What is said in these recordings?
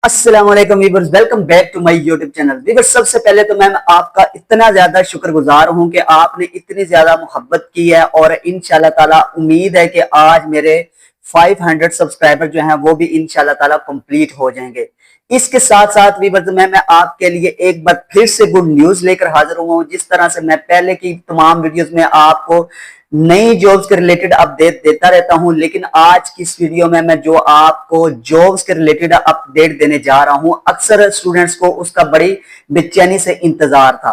अस्सलाम वालेकुम viewers, welcome back to my YouTube channel. Viewers, सबसे पहले तो मैं आपका इतना ज्यादा शुक्रगुजार हूं कि आपने इतनी ज्यादा मोहब्बत की है और इंशाल्लाह ताला उम्मीद है कि आज मेरे 500 सब्सक्राइबर जो हैं वो भी इंशाल्लाह ताला कंप्लीट हो जाएंगे। इसके साथ साथ वीवर्स, मैं आपके लिए एक बार फिर से गुड न्यूज लेकर हाजिर हुआ हूं। जिस तरह से मैं पहले की तमाम वीडियोस में आपको नई जॉब्स के रिलेटेड अपडेट देता रहता हूं, लेकिन आज की इस वीडियो में मैं जो आपको जॉब्स के रिलेटेड अपडेट देने जा रहा हूं, अक्सर स्टूडेंट्स को उसका बड़ी बेचैनी से इंतजार था।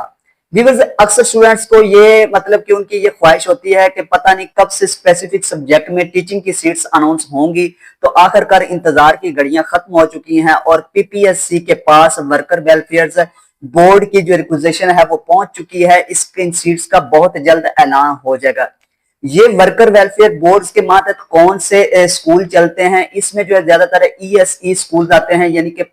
व्यूअर्स, अक्सर स्टूडेंट्स को ये मतलब कि उनकी ये ख्वाहिश होती है कि पता नहीं कब से स्पेसिफिक सब्जेक्ट में टीचिंग की सीट्स अनाउंस होंगी। तो आखिरकार इंतजार की घड़ियां खत्म हो चुकी हैं और पीपीएससी के पास वर्कर वेलफेयर बोर्ड की जो रिक्वेजिशन है वो पहुंच चुकी है। इसके सीट्स का बहुत जल्द ऐलान हो जाएगा। ये वर्कर वेलफेयर बोर्ड्स के मातहत कौन से स्कूल चलते हैं, इसमें जो है ज्यादातर ईएसई स्कूल आते हैं, यानी कि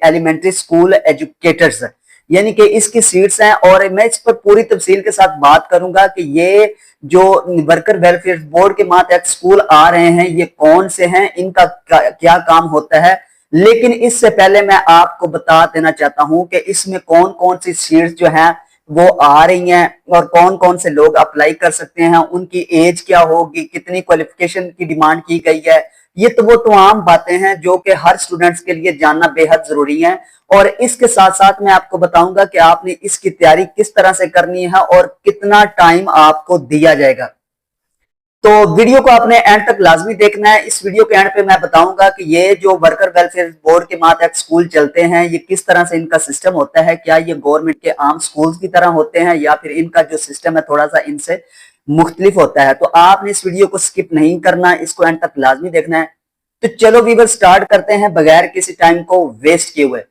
एलिमेंट्री स्कूल एजुकेटर्स, यानी कि इसकी सीट्स हैं। और मैं इस पर पूरी तफसील के साथ बात करूंगा कि ये जो वर्कर वेलफेयर बोर्ड के मातहत स्कूल आ रहे हैं ये कौन से हैं, इनका क्या काम होता है। लेकिन इससे पहले मैं आपको बता देना चाहता हूं कि इसमें कौन कौन सी सीट्स जो हैं वो आ रही हैं और कौन कौन से लोग अप्लाई कर सकते हैं, उनकी एज क्या होगी, कितनी क्वालिफिकेशन की डिमांड की गई है। ये तो वो तमाम बातें हैं जो कि हर स्टूडेंट्स के लिए जानना बेहद जरूरी है। और इसके साथ साथ मैं आपको बताऊंगा कि आपने इसकी तैयारी किस तरह से करनी है और कितना टाइम आपको दिया जाएगा। तो वीडियो को आपने एंड तक लाजमी देखना है। इस वीडियो के एंड पे मैं बताऊंगा कि ये जो वर्कर वेलफेयर बोर्ड के मातहत स्कूल चलते हैं ये किस तरह से इनका सिस्टम होता है, क्या ये गवर्नमेंट के आम स्कूल्स की तरह होते हैं या फिर इनका जो सिस्टम है थोड़ा सा इनसे मुख्तलिफ होता है। तो आपने इस वीडियो को स्किप नहीं करना, इसको एंड तक लाजमी देखना है। तो चलो वीवर, स्टार्ट करते हैं बगैर किसी टाइम को वेस्ट किए हुए।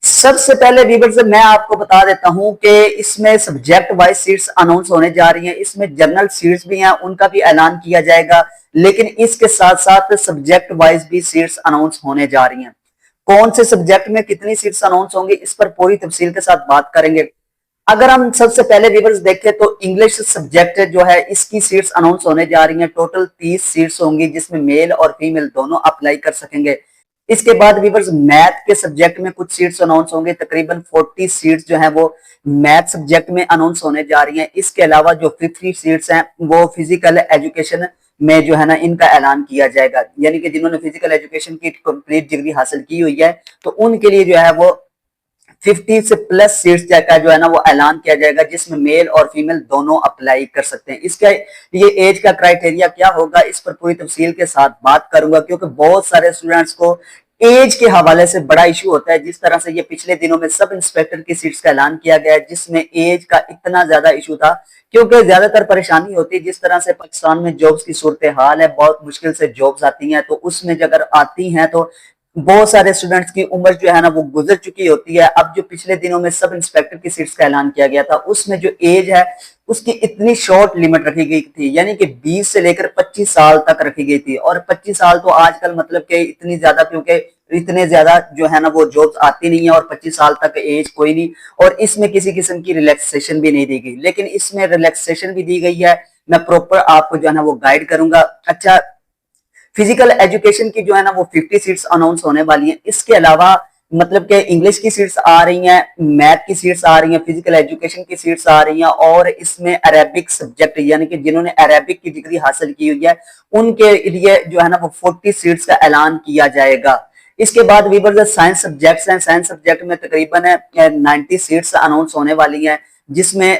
सबसे पहले वीवर से मैं आपको बता देता हूं कि इसमें सब्जेक्ट वाइज सीट्स अनाउंस होने जा रही हैं। इसमें जनरल सीट्स भी हैं, उनका भी ऐलान किया जाएगा, लेकिन इसके साथ साथ सब्जेक्ट वाइज भी सीट्स अनाउंस होने जा रही हैं। कौन से सब्जेक्ट में कितनी सीट्स अनाउंस होंगी इस पर पूरी तफसील के साथ बात करेंगे। अगर हम सबसे पहले व्यूअर्स देखें तो इंग्लिश सब्जेक्ट जो है इसकी सीट्स अनाउंस होने जा रही हैं। टोटल 30 सीट्स होंगी जिसमें मेल और फीमेल दोनों अप्लाई कर सकेंगे। इसके बाद व्यूअर्स मैथ के सब्जेक्ट में कुछ सीट्स अनाउंस होंगे, तकरीबन 40 सीट्स जो है वो मैथ सब्जेक्ट में अनाउंस होने जा रही हैं। इसके अलावा जो 50 सीट्स हैं वो फिजिकल एजुकेशन में जो है ना इनका ऐलान किया जाएगा, यानी कि जिन्होंने फिजिकल एजुकेशन की कंप्लीट डिग्री हासिल की हुई है तो उनके लिए जो है वो 50 से प्लस सीट्स का जो है ना वो ऐलान किया जाएगा, जिसमें मेल और फीमेल दोनों अप्लाई कर सकते हैं। इसका ये एज का क्राइटेरिया क्या होगा इस पर पूरी तफसील के साथ बात करूंगा, क्योंकि बहुत सारे स्टूडेंट्स को एज के हवाले से बड़ा इशू होता है। जिस तरह से ये पिछले दिनों में सब इंस्पेक्टर की सीट्स का ऐलान किया गया है जिसमें एज का इतना ज्यादा इशू था, क्योंकि ज्यादातर परेशानी होती है जिस तरह से पाकिस्तान में जॉब्स की सूरत हाल है, बहुत मुश्किल से जॉब्स आती हैं। तो उसमें अगर आती हैं तो बहुत सारे स्टूडेंट्स की उम्र जो है ना वो गुजर चुकी होती है। अब जो पिछले दिनों में सब इंस्पेक्टर की सीट्स का ऐलान किया गया था उसमें जो एज है उसकी इतनी शॉर्ट लिमिट रखी गई थी, यानी कि 20 से लेकर 25 साल तक रखी गई थी। और 25 साल तो आजकल मतलब कि इतनी ज्यादा, क्योंकि इतने ज्यादा जो है ना वो जॉब्स आती नहीं है और 25 साल तक एज कोई नहीं। और इसमें किसी किस्म की रिलैक्सेशन भी नहीं दी गई, लेकिन इसमें रिलैक्सेशन भी दी गई है। मैं प्रॉपर आपको जो है ना वो गाइड करूंगा। अच्छा, फिजिकल एजुकेशन की जो है ना वो 50 सीट्स अनाउंस होने वाली हैं। इसके अलावा मतलब कि इंग्लिश की सीट्स आ रही हैं, मैथ की सीट्स आ रही हैं, फिजिकल एजुकेशन की सीट्स आ रही हैं और इसमें अरेबिक सब्जेक्ट, यानी कि जिन्होंने अरेबिक की डिग्री हासिल की हुई है उनके लिए जो है ना वो 40 सीट्स का ऐलान किया जाएगा। इसके बाद वीवर जो साइंस सब्जेक्ट्स हैं, साइंस सब्जेक्ट में तकरीबन 90 सीट्स अनाउंस होने वाली हैं, जिसमें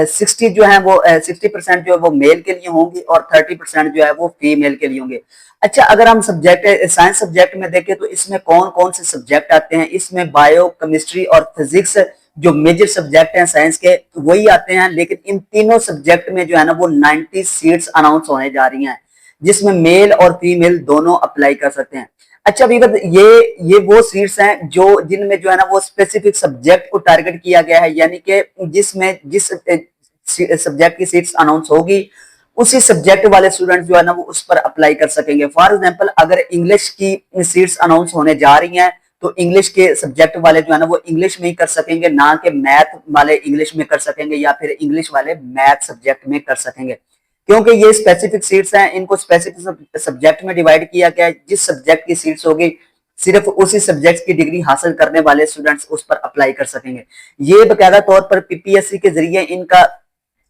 60 जो है वो 60% जो है वो मेल के लिए होंगी और 30% जो है वो फीमेल के लिए होंगे। अच्छा, अगर हम सब्जेक्ट साइंस सब्जेक्ट में देखें तो इसमें कौन कौन से सब्जेक्ट आते हैं, इसमें बायो, केमिस्ट्री और फिजिक्स जो मेजर सब्जेक्ट हैं साइंस के वही आते हैं। लेकिन इन तीनों सब्जेक्ट में जो है ना वो 90 सीट्स अनाउंस होने जा रही हैं, जिसमें मेल और फीमेल दोनों अप्लाई कर सकते हैं। अच्छा वीवर, ये वो सीट्स हैं जो जिनमें जो है ना वो स्पेसिफिक सब्जेक्ट को टारगेट किया गया है, यानी कि जिसमें जिस सब्जेक्ट की सीट्स अनाउंस होगी उसी सब्जेक्ट वाले स्टूडेंट जो है ना वो उस पर अप्लाई कर सकेंगे। फॉर एग्जांपल, अगर इंग्लिश की सीट्स अनाउंस होने जा रही हैं तो इंग्लिश के सब्जेक्ट वाले जो है ना वो इंग्लिश में ही कर सकेंगे, ना कि मैथ वाले इंग्लिश में कर सकेंगे या फिर इंग्लिश वाले मैथ सब्जेक्ट में कर सकेंगे, क्योंकि ये स्पेसिफिक सीट्स हैं। इनको स्पेसिफिक सब्जेक्ट में डिवाइड किया गया है। जिस सब्जेक्ट की सीट्स होगी सिर्फ उसी सब्जेक्ट की डिग्री हासिल करने वाले स्टूडेंट्स उस पर अप्लाई कर सकेंगे। ये बकायदा तौर पर पीपीएससी के जरिए इनका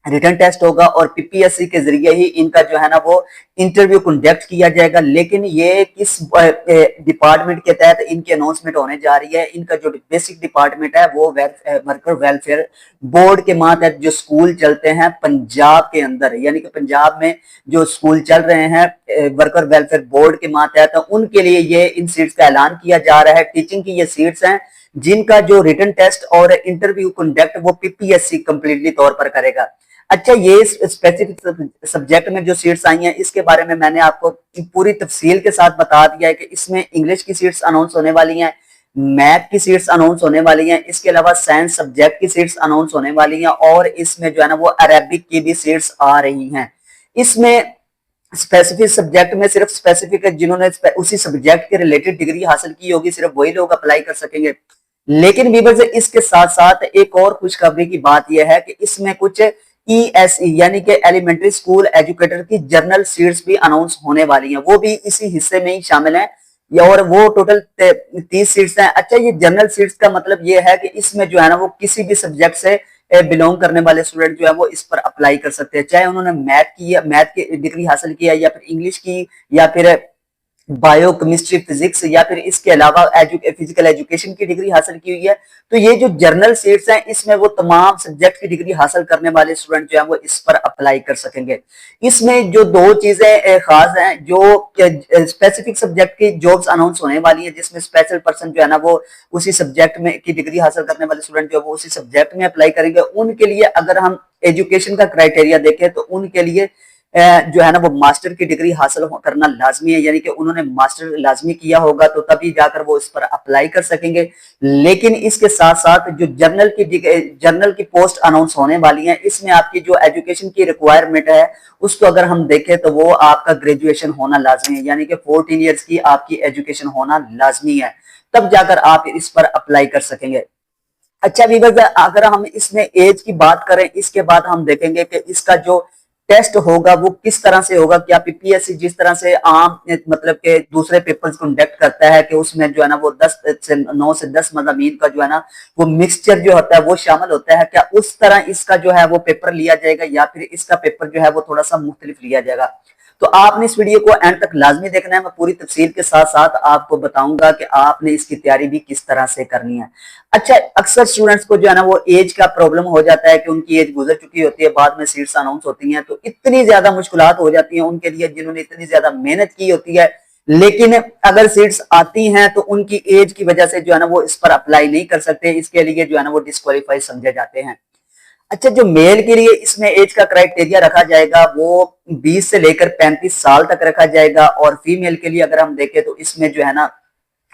रिटर्न टेस्ट होगा और पीपीएससी के जरिए ही इनका जो है ना वो इंटरव्यू कंडक्ट किया जाएगा। लेकिन ये किस डिपार्टमेंट के तहत इनकी अनाउंसमेंट होने जा रही है, इनका जो बेसिक डिपार्टमेंट है वो वर्कर वेलफेयर बोर्ड के मातहत जो स्कूल चलते हैं पंजाब के अंदर, यानी कि पंजाब में जो स्कूल चल रहे हैं वर्कर वेलफेयर बोर्ड के मातहत, उनके लिए ये इन सीट्स का ऐलान किया जा रहा है। टीचिंग की ये सीट्स हैं जिनका जो रिटन टेस्ट और इंटरव्यू कंडक्ट वो पीपीएससी कंप्लीटली तौर पर करेगा। अच्छा, ये स्पेसिफिक सब्जेक्ट में जो सीट्स आई हैं इसके बारे में मैंने आपको पूरी तफसील के साथ बता दिया है कि इसमें इंग्लिश की सीट्स अनाउंस होने वाली हैं, मैथ की सीट्स अनाउंस होने वाली हैं, इसके अलावा साइंस सब्जेक्ट की सीट्स अनाउंस होने वाली हैं और इसमें जो है ना वो अरेबिक की भी सीट्स आ रही हैं। इसमें स्पेसिफिक सब्जेक्ट में सिर्फ स्पेसिफिक जिन्होंने उसी सब्जेक्ट के रिलेटेड डिग्री हासिल की होगी सिर्फ वही लोग अप्लाई कर सकेंगे। लेकिन व्यूअर्स इसके साथ साथ एक और खुशखबरी की बात यह है कि इसमें कुछ ईएसई यानी कि एलिमेंट्री स्कूल एजुकेटर की जर्नल सीट्स भी अनाउंस होने वाली हैं, वो भी इसी हिस्से में ही शामिल हैं और वो टोटल 30 सीट्स हैं। अच्छा, ये जर्नल सीट्स का मतलब ये है कि इसमें जो है ना वो किसी भी सब्जेक्ट से बिलोंग करने वाले स्टूडेंट जो है वो इस पर अप्लाई कर सकते हैं, चाहे उन्होंने मैथ की डिग्री हासिल किया या फिर इंग्लिश की या फिर बायो केमिस्ट्री फिजिक्स या फिर इसके अलावा फिजिकल एजुकेशन की डिग्री हासिल की हुई है। तो ये जो जर्नल सीट्स हैं इसमें वो तमाम सब्जेक्ट की डिग्री हासिल करने वाले स्टूडेंट जो है वो इस पर अप्लाई कर सकेंगे। इसमें जो दो चीजें खास हैं, जो स्पेसिफिक सब्जेक्ट की जॉब्स अनाउंस होने वाली है जिसमें स्पेशल पर्सन जो है ना वो उसी सब्जेक्ट में की डिग्री हासिल करने वाले स्टूडेंट जो है वो उसी सब्जेक्ट में अप्लाई करेंगे। उनके लिए अगर हम एजुकेशन का क्राइटेरिया देखें तो उनके लिए जो है ना वो मास्टर की डिग्री हासिल करना लाजमी है, यानी कि उन्होंने मास्टर लाजमी किया होगा तो तभी जाकर वो इस पर अप्लाई कर सकेंगे। लेकिन इसके साथ साथ जो जर्नल की पोस्ट अनाउंस होने वाली है इसमें आपकी जो एजुकेशन की रिक्वायरमेंट है उसको अगर हम देखें तो वो आपका ग्रेजुएशन होना लाजमी है, यानी कि 14 ईयर्स की आपकी एजुकेशन होना लाजमी है, तब जाकर आप इस पर अप्लाई कर सकेंगे। अच्छा व्यूअर्स, अगर हम इसमें एज की बात करें इसके बाद हम देखेंगे कि इसका जो टेस्ट होगा वो किस तरह से होगा। क्या पीपीएससी जिस तरह से आम मतलब के दूसरे पेपर्स कंडक्ट करता है कि उसमें जो है ना वो 9 से 10 मज़ामीन का जो है ना वो मिक्सचर जो होता है वो शामिल होता है, क्या उस तरह इसका जो है वो पेपर लिया जाएगा या फिर इसका पेपर जो है वो थोड़ा सा मुख्तलिफ लिया जाएगा। तो आपने इस वीडियो को एंड तक लाजमी देखना है, मैं पूरी तफसील के साथ साथ आपको बताऊंगा कि आपने इसकी तैयारी भी किस तरह से करनी है। अच्छा, अक्सर स्टूडेंट्स को जो है ना वो एज का प्रॉब्लम हो जाता है कि उनकी एज गुजर चुकी होती है, बाद में सीट्स अनाउंस होती हैं तो इतनी ज्यादा मुश्किलात हो जाती हैं उनके लिए जिन्होंने इतनी ज्यादा मेहनत की होती है, लेकिन अगर सीट्स आती हैं तो उनकी एज की वजह से जो है ना वो इस पर अप्लाई नहीं कर सकते, इसके लिए जो है ना वो डिस्क्वालीफाई समझे जाते हैं। अच्छा, जो मेल के लिए इसमें एज का क्राइटेरिया रखा जाएगा वो 20 से लेकर 35 साल तक रखा जाएगा और फीमेल के लिए अगर हम देखें तो इसमें जो है ना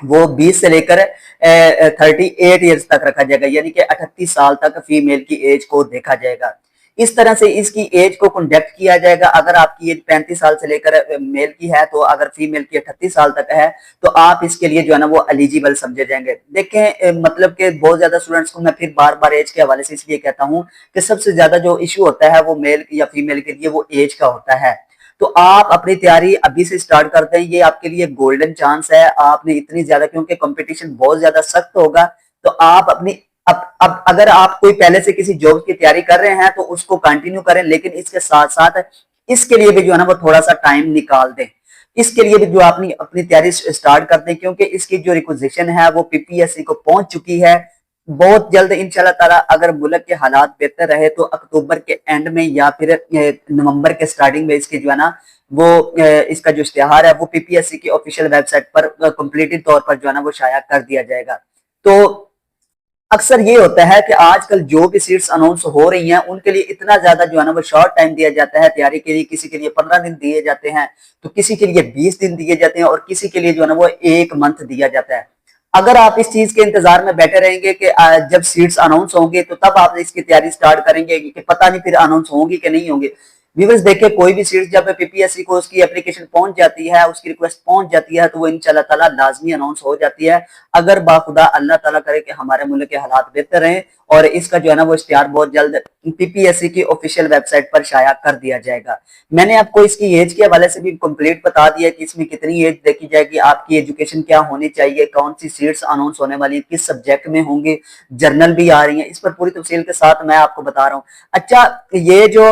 वो 20 से लेकर 38 ईयर्स तक रखा जाएगा, यानी कि 38 साल तक फीमेल की एज को देखा जाएगा। इस तरह से इसकी एज को कंडक्ट किया जाएगा। अगर आपकी एज 35 साल से लेकर मेल की है तो अगर फीमेल की 38 साल तक है तो आप इसके लिए जो है ना वो एलिजिबल समझे जाएंगे। देखें मतलब कि बहुत ज्यादा स्टूडेंट्स को मैं फिर बार बार एज के हवाले से इसलिए कहता हूँ कि सबसे ज्यादा जो इशू होता है वो मेल या फीमेल के लिए वो एज का होता है। तो आप अपनी तैयारी अभी से स्टार्ट करते हैं, ये आपके लिए गोल्डन चांस है। आपने इतनी ज्यादा, क्योंकि कंपटीशन बहुत ज्यादा सख्त होगा, तो आप अपनी अब अगर आप कोई पहले से किसी जॉब की तैयारी कर रहे हैं तो उसको कंटिन्यू करें, लेकिन इसके साथ साथ इसके लिए भी जो है ना वो थोड़ा सा टाइम निकाल दें, इसके लिए भी जो अपनी तैयारी स्टार्ट कर दें, क्योंकि इसकी जो रिक्वेजिशन है वो पीपीएससी को पहुंच चुकी है। बहुत जल्द इंशाल्लाह ताला अगर मुल्क के हालात बेहतर रहे तो अक्टूबर के एंड में या फिर नवंबर के स्टार्टिंग में इसकी जो है ना वो इसका जो इश्तिहार है वो पीपीएससी की ऑफिशियल वेबसाइट पर कंप्लीटेड तौर पर जो है ना वो शाया कर दिया जाएगा। तो अक्सर ये होता है कि आजकल जो भी सीट्स अनाउंस हो रही हैं उनके लिए इतना ज्यादा जो है ना वो शॉर्ट टाइम दिया जाता है तैयारी के लिए। किसी के लिए 15 दिन दिए जाते हैं तो किसी के लिए 20 दिन दिए जाते हैं और किसी के लिए जो है ना वो 1 मंथ दिया जाता है। अगर आप इस चीज के इंतजार में बैठे रहेंगे कि जब सीट्स अनाउंस होंगे तो तब आप इसकी तैयारी स्टार्ट करेंगे कि पता नहीं फिर अनाउंस होंगी कि नहीं होंगे, व्यूअर्स देखिए, कोई भी सीट जब पीपीएससी को उसकी एप्लीकेशन पहुंच जाती है, उसकी रिक्वेस्ट पहुंच जाती है, तो वो इंशाल्लाह ताला लाजमी अनाउंस हो जाती है। अगर बाखुदा अल्लाह ताला करे कि हमारे मुल्क के हालात बेहतर रहें, और इसका जो है ना वो इश्तिहार बहुत जल्द पीपीएससी की ऑफिशियल वेबसाइट पर शाया कर दिया जाएगा। मैंने आपको इसकी एज के हवाले से भी कंप्लीट बता दिया कि इसमें कितनी एज देखी जाएगी, आपकी एजुकेशन क्या होनी चाहिए, कौन सी सीट्स अनाउंस होने वाली है, किस सब्जेक्ट में होंगे, जर्नल भी आ रही है, इस पर पूरी तफसील के साथ मैं आपको बता रहा हूँ। अच्छा, ये जो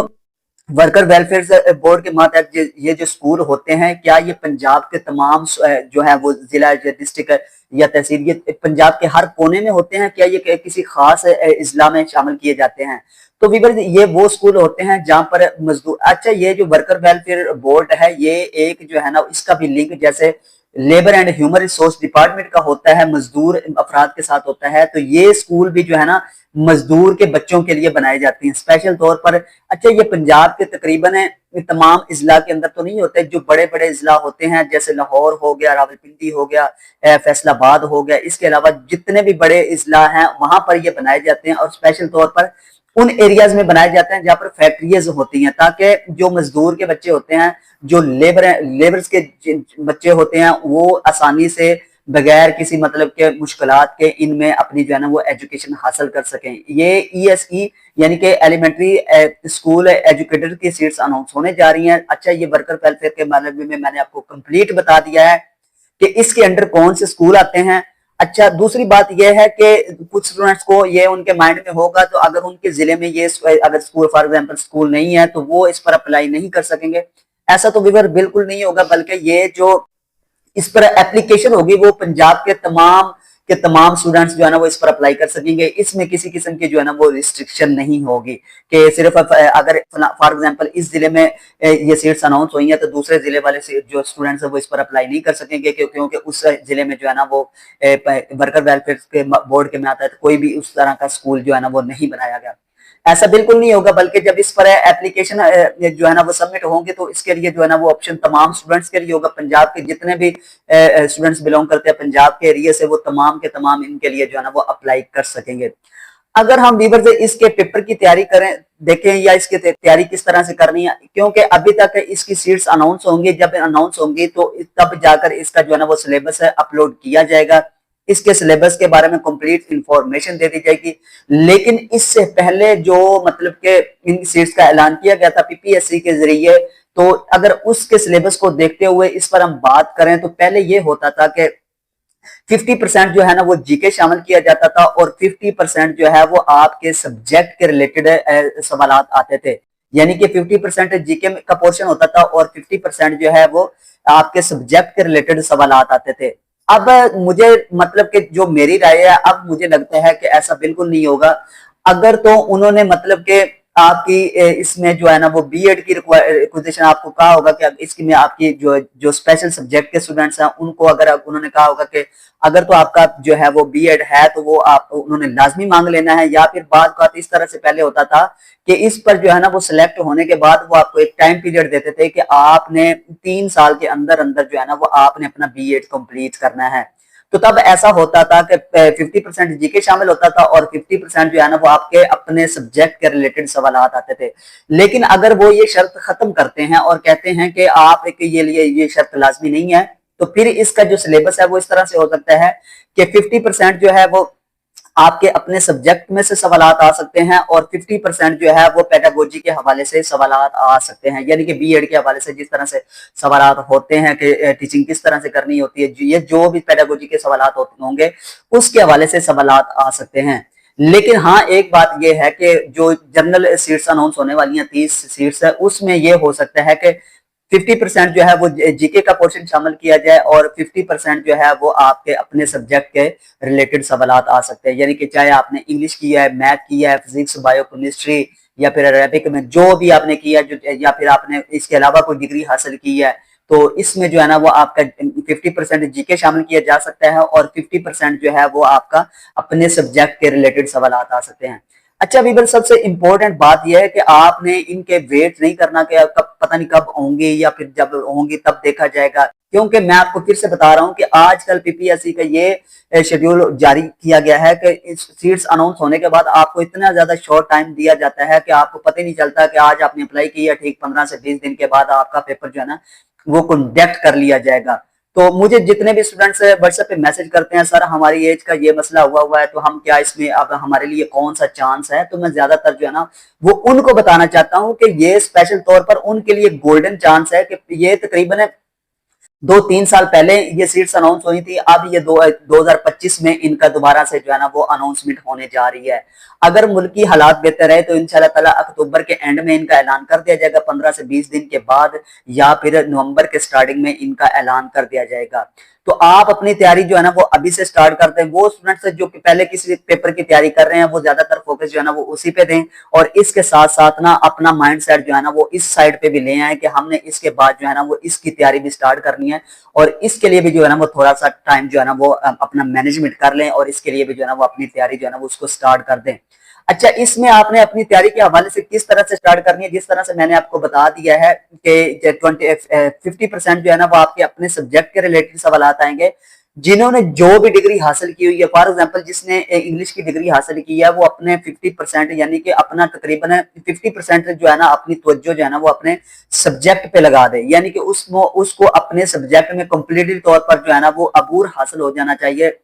वर्कर वेलफेयर बोर्ड के मातहत ये जो स्कूल होते हैं, क्या ये पंजाब के तमाम जो है वो जिला डिस्ट्रिक्ट या तहसील, ये पंजाब के हर कोने में होते हैं, क्या ये किसी खास इजला में शामिल किए जाते हैं? तो वीवर ये वो स्कूल होते हैं जहां पर मजदूर, अच्छा ये जो वर्कर वेलफेयर बोर्ड है, ये एक जो है ना इसका भी लिंक जैसे labour and human resource department का होता है, मजदूर अफराद के साथ होता है, तो ये स्कूल भी जो है ना मजदूर के बच्चों के लिए बनाए जाते हैं स्पेशल तौर पर। अच्छा, ये पंजाब के तकरीबन है तमाम इजला के अंदर तो नहीं होते, जो बड़े बड़े इजला होते हैं जैसे लाहौर हो गया, रावलपिंडी हो गया, फैसलाबाद हो गया, इसके अलावा जितने भी बड़े इजला हैं वहां पर ये बनाए जाते हैं, और स्पेशल तौर पर उन एरियाज में बनाए जाते हैं जहां पर फैक्ट्रीज होती हैं, ताकि जो मजदूर के बच्चे होते हैं, जो लेबर्स के बच्चे होते हैं, वो आसानी से बगैर किसी मतलब के मुश्किलात के इनमें अपनी जो है ना वो एजुकेशन हासिल कर सकें। ये ईएसई यानी कि एलिमेंट्री स्कूल एजुकेटर की सीट्स अनाउंस होने जा रही हैं। अच्छा, ये वर्कर वेलफेयर के बारे में मैंने आपको कंप्लीट बता दिया है कि इसके अंडर कौन से स्कूल आते हैं। अच्छा, दूसरी बात यह है कि कुछ स्टूडेंट्स को ये उनके माइंड में होगा, तो अगर उनके जिले में ये अगर स्कूल फॉर एग्जांपल स्कूल नहीं है तो वो इस पर अप्लाई नहीं कर सकेंगे। ऐसा तो विवर बिल्कुल नहीं होगा, बल्कि ये जो इस पर एप्लीकेशन होगी वो पंजाब के तमाम स्टूडेंट्स जो है ना वो इस पर अप्लाई कर सकेंगे। इसमें किसी किस्म की जो है ना वो रिस्ट्रिक्शन नहीं होगी कि सिर्फ अगर फॉर एग्जांपल इस जिले में ये सीट्स अनाउंस हुई हैं तो दूसरे जिले वाले जो स्टूडेंट्स है वो इस पर अप्लाई नहीं कर सकेंगे, क्योंकि उस जिले में जो है ना वो वर्कर वेलफेयर के बोर्ड के में आता है, तो कोई भी उस तरह का स्कूल जो है ना वो नहीं बनाया गया। ऐसा बिल्कुल नहीं होगा, बल्कि जब इस पर एप्लीकेशन जो है ना वो सबमिट होंगे तो इसके लिए जो है ना वो ऑप्शन तमाम स्टूडेंट्स के लिए होगा। पंजाब के जितने भी स्टूडेंट्स बिलोंग करते हैं पंजाब के एरिया से, वो तमाम के तमाम इनके लिए जो है ना वो अप्लाई कर सकेंगे। अगर हम वीवर से इसके पेपर की तैयारी करें देखें या इसकी तैयारी किस तरह से करनी है, क्योंकि अभी तक इसकी सीट्स अनाउंस होंगी, जब अनाउंस होंगी तो तब जाकर इसका जो है ना वो सिलेबस है अपलोड किया जाएगा, इसके सिलेबस के बारे में कंप्लीट इंफॉर्मेशन दे दी जाएगी। लेकिन इससे पहले जो मतलब के इन सीट्स का ऐलान किया गया था पीपीएससी के जरिए, तो अगर उसके सिलेबस को देखते हुए इस पर हम बात करें तो पहले ये होता था कि 50% जो है ना वो जीके शामिल किया जाता था, और 50% जो है वो आपके सब्जेक्ट के रिलेटेड सवाल आते थे। यानी कि 50% जीके का पोर्शन होता था और 50% जो है वो आपके सब्जेक्ट के रिलेटेड सवाल आते थे। अब मुझे मतलब कि जो मेरी राय है, अब मुझे लगता है कि ऐसा बिल्कुल नहीं होगा। अगर तो उन्होंने मतलब कि आपकी इसमें जो है ना वो बीएड की रिक्वेजिशन आपको कहा होगा कि इसकी में आपकी जो स्पेशल सब्जेक्ट के स्टूडेंट्स हैं उनको अगर उन्होंने कहा होगा कि अगर तो आपका जो है वो बीएड है तो वो आप उन्होंने लाजमी मांग लेना है, या फिर बात इस तरह से पहले होता था कि इस पर जो है ना वो सिलेक्ट होने के बाद वो आपको एक टाइम पीरियड देते थे कि आपने 3 साल के अंदर अंदर जो है ना वो आपने अपना बीएड कंप्लीट करना है। तो तब ऐसा होता था कि 50% जीके शामिल होता था और 50% जो है ना वो आपके अपने सब्जेक्ट के रिलेटेड सवाल आते थे। लेकिन अगर वो ये शर्त खत्म करते हैं और कहते हैं कि आप ये शर्त लाजमी नहीं है, तो फिर इसका जो सिलेबस है वो इस तरह से हो सकता है कि 50% जो है वो आपके अपने सब्जेक्ट में से सवाल आ सकते हैं, और 50% जो है वो पेडागोजी के हवाले से सवाल आ सकते हैं। यानी कि बीएड के हवाले से जिस तरह से सवाल होते हैं कि टीचिंग किस तरह से करनी होती है, ये जो भी पेडागोजी के सवाल होंगे उसके हवाले से सवाल आ सकते हैं। लेकिन हाँ, एक बात यह है कि जो जनरल सीट्स अनाउंस होने वाली हैं 30 सीट्स है, उसमें यह हो सकता है कि 50% जो है वो जीके का पोर्शन शामिल किया जाए और 50% जो है वो आपके अपने सब्जेक्ट के रिलेटेड सवाल आ सकते हैं। यानी कि चाहे आपने इंग्लिश किया है, मैथ किया है, फिजिक्स, बायो केमिस्ट्री या फिर अरेबिक में जो भी आपने किया है, या फिर आपने इसके अलावा कोई डिग्री हासिल की है, तो इसमें जो है ना वो आपका 50% जीके शामिल किया जा सकता है और 50% जो है वो आपका अपने सब्जेक्ट के रिलेटेड सवाल आ सकते हैं। अच्छा बीबल, सबसे इंपॉर्टेंट बात यह है कि आपने इनके वेट नहीं करना कि कब पता नहीं कब होंगे या फिर जब होंगे तब देखा जाएगा। क्योंकि मैं आपको फिर से बता रहा हूं कि आजकल पीपीएससी का ये शेड्यूल जारी किया गया है कि इस सीट्स अनाउंस होने के बाद आपको इतना ज्यादा शॉर्ट टाइम दिया जाता है कि आपको पता ही नहीं चलता कि आज आपने अप्लाई किया, ठीक 15 से 20 दिन के बाद आपका पेपर जो है ना वो कंडक्ट कर लिया जाएगा। तो मुझे जितने भी स्टूडेंट्स व्हाट्सएप पे मैसेज करते हैं, सर हमारी एज का ये मसला हुआ है तो हम क्या इसमें अब हमारे लिए कौन सा चांस है, तो मैं ज्यादातर जो है ना वो उनको बताना चाहता हूं कि ये स्पेशल तौर पर उनके लिए गोल्डन चांस है कि ये तकरीबन 2-3 साल पहले ये सीट्स अनाउंस हुई थी। अब ये 2025 में इनका दोबारा से जो है ना वो अनाउंसमेंट होने जा रही है। अगर मुल्क की हालात बेहतर है तो इंशाल्लाह ताला अक्टूबर के एंड में इनका ऐलान कर दिया जाएगा, 15 से 20 दिन के बाद, या फिर नवंबर के स्टार्टिंग में इनका ऐलान कर दिया जाएगा। तो आप अपनी तैयारी जो है ना वो अभी से स्टार्ट करते हैं। वो स्टूडेंट्स जो पहले किसी पेपर की तैयारी कर रहे हैं वो ज्यादातर फोकस जो है ना वो उसी पे दें, और इसके साथ साथ ना अपना माइंड सेट जो है ना वो इस साइड पे भी ले आए कि हमने इसके बाद जो है ना वो इसकी तैयारी भी स्टार्ट करनी है, और इसके लिए भी जो है ना वो थोड़ा सा टाइम जो है ना वो अपना मैनेजमेंट कर लें, और इसके लिए भी जो है ना वो अपनी तैयारी जो है ना वो उसको स्टार्ट कर दें। अच्छा, इसमें आपने अपनी तैयारी के हवाले से किस तरह से स्टार्ट करनी है, जिस तरह से मैंने आपको बता दिया है कि 50% जो है ना वो आपके अपने सब्जेक्ट के रिलेटेड सवाल आएंगे। जिन्होंने जो भी डिग्री हासिल की हुई है, फॉर एग्जांपल जिसने इंग्लिश की डिग्री हासिल की है, वो अपने 50% यानी कि अपना तकरीबन 50% जो है ना अपनी तवज्जो जो है ना वो अपने सब्जेक्ट पे लगा दे, यानी कि उसको अपने सब्जेक्ट में कंप्लीटली तौर पर जो है ना वो अबूर हासिल हो जाना चाहिए।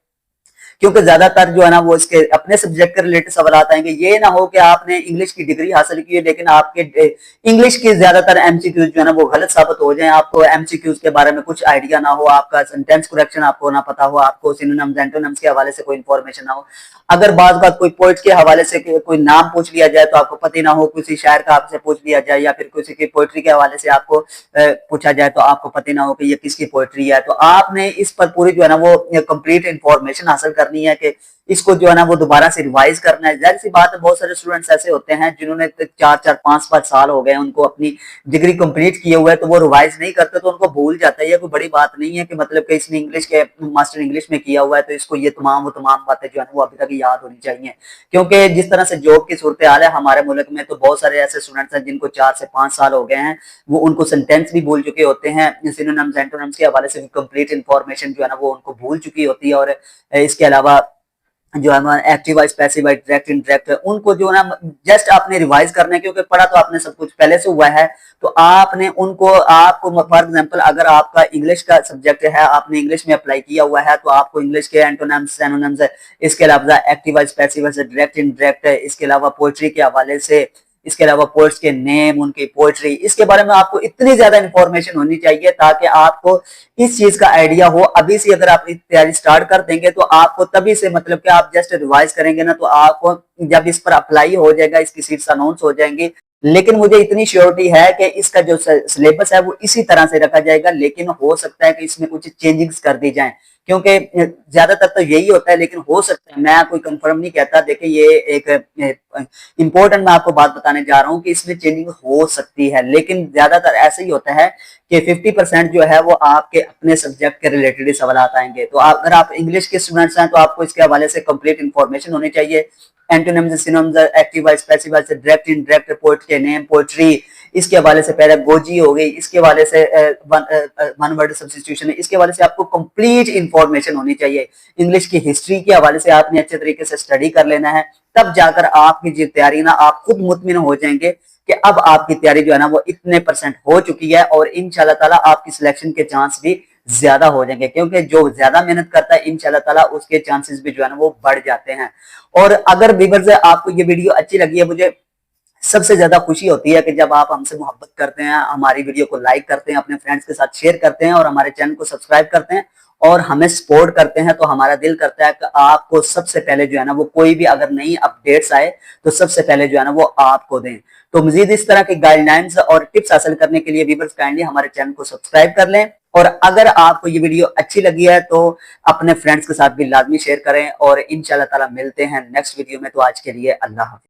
क्योंकि ज्यादातर जो है ना वो इसके अपने सब्जेक्ट के रिलेटेड सवाल आएंगे। ये ना हो कि आपने इंग्लिश की डिग्री हासिल की है लेकिन आपके इंग्लिश की ज्यादातर एमसीक्यूज जो है ना वो गलत साबित हो जाए, आपको एमसीक्यूज के बारे में कुछ आइडिया ना हो, आपका सेंटेंस करेक्शन आपको ना पता हो, आपको सिनोनिम्स एंटोनिम्स के हवाले से कोई इन्फॉर्मेशन ना हो। अगर बात कोई पोइट के हवाले से कोई नाम पूछ लिया जाए तो आपको पता ही ना हो, किसी शायर का आपसे पूछ लिया जाए, या फिर किसी की पोइट्री के हवाले से आपको पूछा जाए तो आपको पता ही ना हो कि ये किसकी पोइट्री है, तो आपने इस पर पूरी जो है ना वो कंप्लीट इन्फॉर्मेशन हासिल करनी है कि इसको जो है ना वो दोबारा से रिवाइज करना है। जाहिर सी बात है, बहुत सारे स्टूडेंट्स ऐसे होते हैं जिन्होंने 4-4, 5-5 साल हो गए उनको अपनी डिग्री कंप्लीट किए हुए, तो वो रिवाइज नहीं करते तो उनको भूल जाता है। ये कोई बड़ी बात नहीं है कि मतलब कि इसने इंग्लिश के मास्टर इंग्लिश में किया हुआ है तो इसको ये तमाम बातें जो है वो अभी तक याद होनी चाहिए। क्योंकि जिस तरह से जॉब की सूरत हाल है हमारे मुल्क में, तो बहुत सारे ऐसे स्टूडेंट्स हैं जिनको 4 से 5 साल हो गए हैं, वो उनको सेंटेंस भी भूल चुके होते हैं, सिनोनिम्स एंटोनिम्स के हवाले से भी कंप्लीट इन्फॉर्मेशन जो है ना वो उनको भूल चुकी होती है। और इसके अलावा जो है active voice, passive wise, direct, indirect, उनको जो ना जस्ट आपने रिवाइज करना है, क्योंकि पढ़ा तो आपने सब कुछ पहले से हुआ है। तो आपने आपको फॉर एग्जांपल अगर आपका इंग्लिश का सब्जेक्ट है, आपने इंग्लिश में अप्लाई किया हुआ है, तो आपको इंग्लिश के एंटोनिम्स, सिनोनिम्स, इसके अलावा active voice, passive wise, direct, indirect, इसके अलावा पोएट्री के हवाले से, इसके अलावा पोएट्स के नेम, उनकी पोएट्री, इसके बारे में आपको इतनी ज्यादा इंफॉर्मेशन होनी चाहिए ताकि आपको इस चीज का आइडिया हो। अभी से अगर आप तैयारी स्टार्ट कर देंगे तो आपको तभी से मतलब कि आप जस्ट रिवाइज करेंगे ना, तो आपको जब इस पर अप्लाई हो जाएगा, इसकी सीट्स अनाउंस हो जाएंगी, लेकिन मुझे इतनी श्योरिटी है कि इसका जो सिलेबस है वो इसी तरह से रखा जाएगा, लेकिन हो सकता है कि इसमें कुछ चेंजिंग्स कर दी जाएं, क्योंकि ज्यादातर तो यही होता है, लेकिन हो सकता है, मैं कोई कंफर्म नहीं कहता। देखिए ये एक इंपॉर्टेंट मैं आपको बात बताने जा रहा हूं कि इसमें चेंजिंग हो सकती है, लेकिन ज्यादातर ऐसे ही होता है कि 50% जो है वो आपके अपने सब्जेक्ट के रिलेटेड ही सवाल आएंगे। तो अगर आप इंग्लिश के स्टूडेंट्स हैं तो आपको इसके हवाले से कंप्लीट इन्फॉर्मेशन होनी चाहिए। Antonyms, synonyms, active voice, passive wise, direct, indirect, poet के नेम, पोएट्री, इसके हवाले से पेडागोजी हो गई, इसके हवाले से वन वर्ड सब्स्टिट्यूशन है, इसके हवाले से आपको कंप्लीट इंफॉर्मेशन होनी चाहिए। इंग्लिश की हिस्ट्री के हवाले से आपने अच्छे तरीके से स्टडी कर लेना है, तब जाकर आपकी जो तैयारी ना आप खुद मुतमिन हो जाएंगे कि अब आपकी तैयारी जो है ना वो इतने % हो चुकी है, और इंशाल्लाह ताला आपकी सिलेक्शन के चांस भी ज्यादा हो जाएंगे, क्योंकि जो ज्यादा मेहनत करता है इंशाल्लाह ताला उसके चांसेस भी जो है ना वो बढ़ जाते हैं। और अगर व्यूअर्स आपको ये वीडियो अच्छी लगी है, मुझे सबसे ज्यादा खुशी होती है कि जब आप हमसे मोहब्बत करते हैं, हमारी वीडियो को लाइक करते हैं, अपने फ्रेंड्स के साथ शेयर करते हैं, और हमारे चैनल को सब्सक्राइब करते हैं और हमें सपोर्ट करते हैं। तो हमारा दिल करता है कि आपको सबसे पहले जो है ना वो कोई भी अगर नई अपडेट्स आए तो सबसे पहले जो है ना वो आपको दें। तो मजीद इस तरह के गाइडलाइंस और टिप्स हासिल करने के लिए व्यूअर्स काइंडली हमारे चैनल को सब्सक्राइब कर लें, और अगर आपको ये वीडियो अच्छी लगी है तो अपने फ्रेंड्स के साथ भी लाजमी शेयर करें, और इंशाल्लाह ताला मिलते हैं नेक्स्ट वीडियो में। तो आज के लिए अल्लाह हाफिज़।